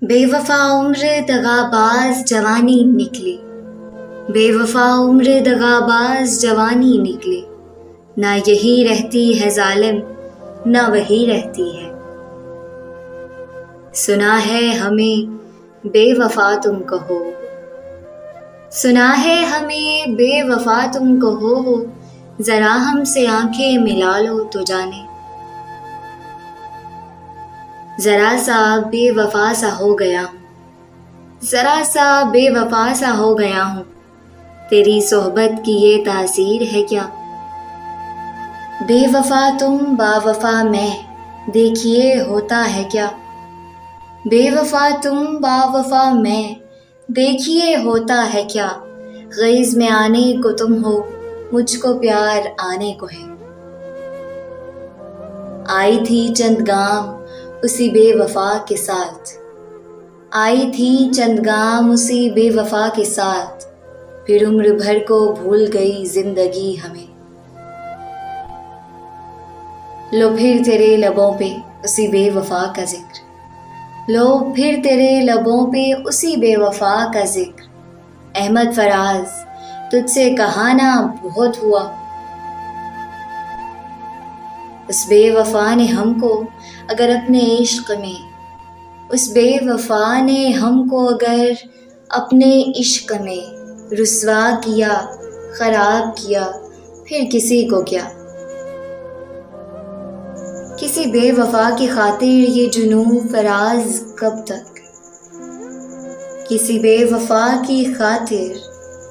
बेवफा उम्र दगाबाज जवानी निकली, बेवफा उम्र दगाबाज जवानी निकली। ना यही रहती है जालिम, ना वही रहती है। सुना है हमें बेवफा तुम कहो, सुना है हमें बेवफा तुम कहो। जरा हमसे आंखें मिला लो तो जाने। जरा सा बेवफा सा हो गया हूँ, जरा सा बेवफा सा हो गया हूँ। तेरी सोहबत की ये तासीर है क्या। बेवफा तुम बावफा मैं, देखिए होता है क्या। बेवफा तुम बावफा मैं, देखिए होता है क्या। ग़ैज़ में आने को तुम हो, मुझको प्यार आने को है। आई थी चंद गाम उसी बेवफा के साथ, आई थी चंद गाम उसी बेवफा के साथ। फिर उम्र भर को भूल गई जिंदगी हमें। लो फिर तेरे लबों पे उसी बेवफा का जिक्र, लो फिर तेरे लबों पे उसी बेवफा का जिक्र। अहमद फराज तुझसे कहा ना बहुत हुआ, उस बेवफा ने हमको अगर अपने इश्क में, उस बेवफा ने हमको अगर अपने इश्क में रुस्वा किया, ख़राब किया, फिर किसी को क्या। किसी बेवफा की खातिर ये जुनून फराज कब तक, किसी बेवफा की खातिर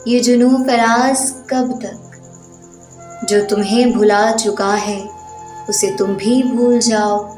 ये जुनून फराज कब तक। जो तुम्हें भुला चुका है उसे तुम भी भूल जाओ।